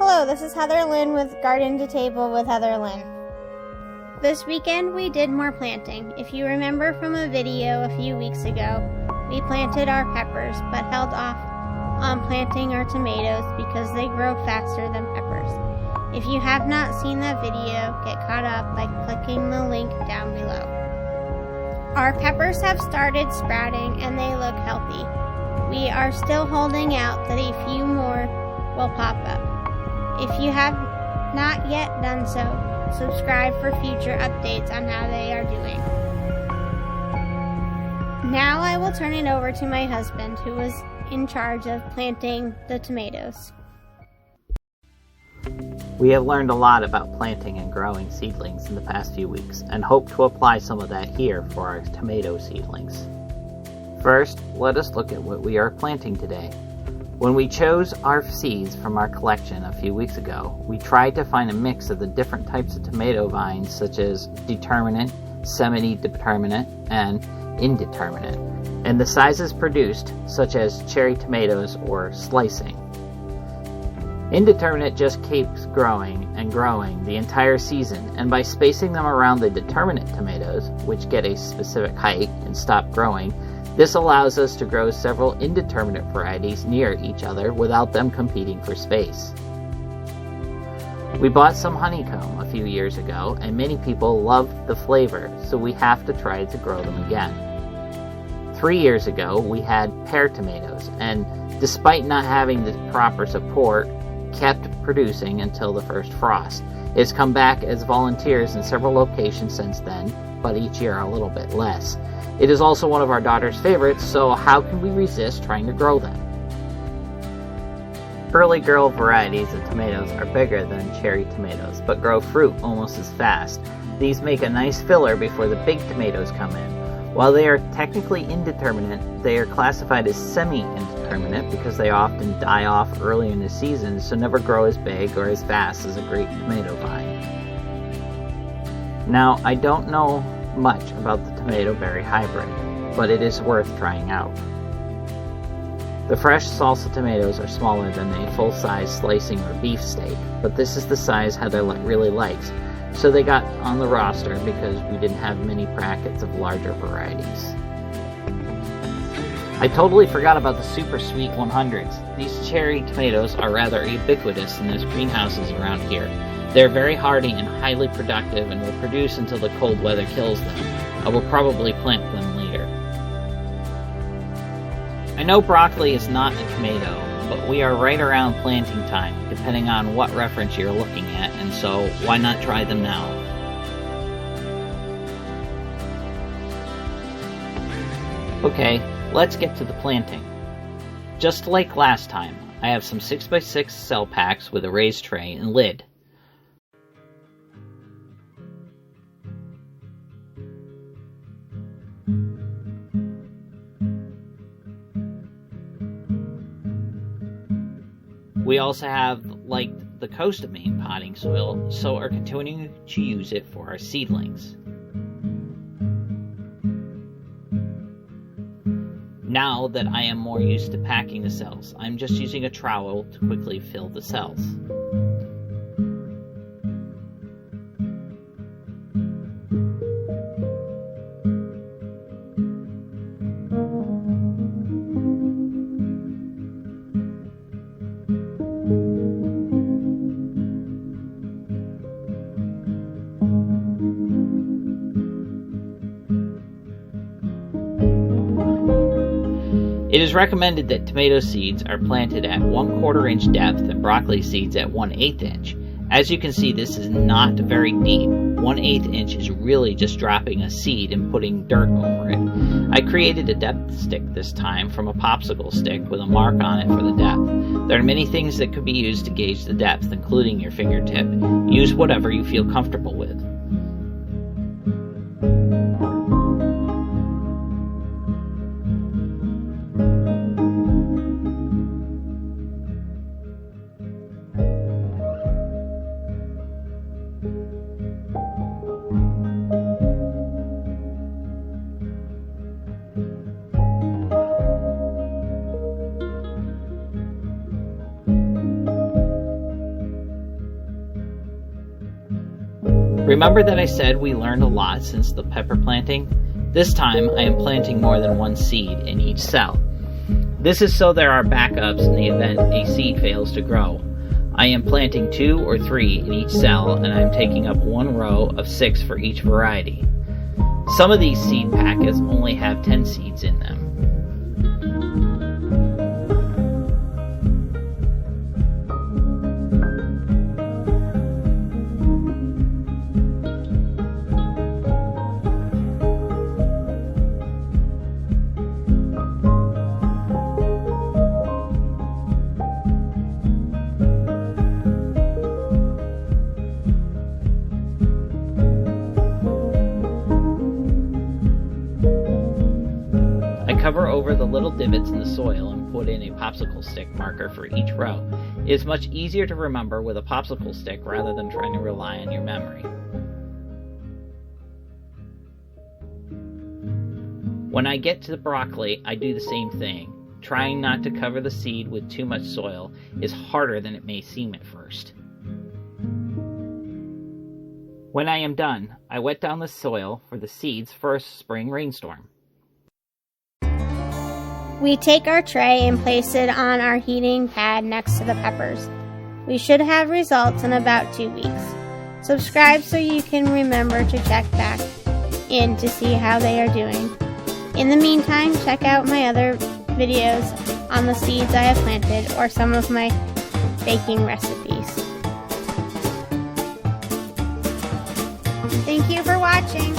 Hello, this is Heather Lynn with Garden to Table with Heather Lynn. This weekend we did more planting. If you remember from a video a few weeks ago, we planted our peppers but held off on planting our tomatoes because they grow faster than peppers. If you have not seen that video, get caught up by clicking the link down below. Our peppers have started sprouting and they look healthy. We are still holding out that a few more will pop up. If you have not yet done so, subscribe for future updates on how they are doing. Now I will turn it over to my husband, who was in charge of planting the tomatoes. We have learned a lot about planting and growing seedlings in the past few weeks and hope to apply some of that here for our tomato seedlings. First, let us look at what we are planting today. When we chose our seeds from our collection a few weeks ago, we tried to find a mix of the different types of tomato vines such as determinate, semi-determinate, and indeterminate, and the sizes produced such as cherry tomatoes or slicing. Indeterminate just keeps growing and growing the entire season, and by spacing them around the determinate tomatoes, which get a specific height and stop growing, this allows us to grow several indeterminate varieties near each other without them competing for space. We bought some honeycomb a few years ago, and many people loved the flavor, so we have to try to grow them again. 3 years ago, we had pear tomatoes, and despite not having the proper support, kept producing until the first frost. It's come back as volunteers in several locations since then, but each year a little bit less. It is also one of our daughter's favorites, so how can we resist trying to grow them? Early girl varieties of tomatoes are bigger than cherry tomatoes, but grow fruit almost as fast. These make a nice filler before the big tomatoes come in. While they are technically indeterminate, they are classified as semi-indeterminate because they often die off early in the season, so never grow as big or as fast as a great tomato vine. Now, I don't know much about the tomato berry hybrid, but it is worth trying out. The fresh salsa tomatoes are smaller than a full-size slicing or beef steak, but this is the size Heather really likes, so they got on the roster because we didn't have many packets of larger varieties. I totally forgot about the super sweet 100s. These cherry tomatoes are rather ubiquitous in those greenhouses around here. They're very hardy and highly productive and will produce until the cold weather kills them. I will probably plant them later. I know broccoli is not a tomato, but we are right around planting time, depending on what reference you're looking at, and so why not try them now? Okay, let's get to the planting. Just like last time, I have some 6x6 cell packs with a raised tray and lid. We also have liked the Coast of Maine potting soil, so are continuing to use it for our seedlings. Now that I am more used to packing the cells, I'm just using a trowel to quickly fill the cells. It is recommended that tomato seeds are planted at 1/4 inch depth and broccoli seeds at 1/8 inch. As you can see, this is not very deep. 1/8 inch is really just dropping a seed and putting dirt over it. I created a depth stick this time from a popsicle stick with a mark on it for the depth. There are many things that could be used to gauge the depth, including your fingertip. Use whatever you feel comfortable with. Remember that I said we learned a lot since the pepper planting? This time I am planting more than one seed in each cell. This is so there are backups in the event a seed fails to grow. I am planting 2 or 3 in each cell, and I am taking up one row of 6 for each variety. Some of these seed packets only have 10 seeds in them. Cover over the little divots in the soil and put in a popsicle stick marker for each row. It is much easier to remember with a popsicle stick rather than trying to rely on your memory. When I get to the broccoli, I do the same thing. Trying not to cover the seed with too much soil is harder than it may seem at first. When I am done, I wet down the soil for the seeds for a spring rainstorm. We take our tray and place it on our heating pad next to the peppers. We should have results in about 2 weeks. Subscribe so you can remember to check back in to see how they are doing. In the meantime, check out my other videos on the seeds I have planted or some of my baking recipes. Thank you for watching.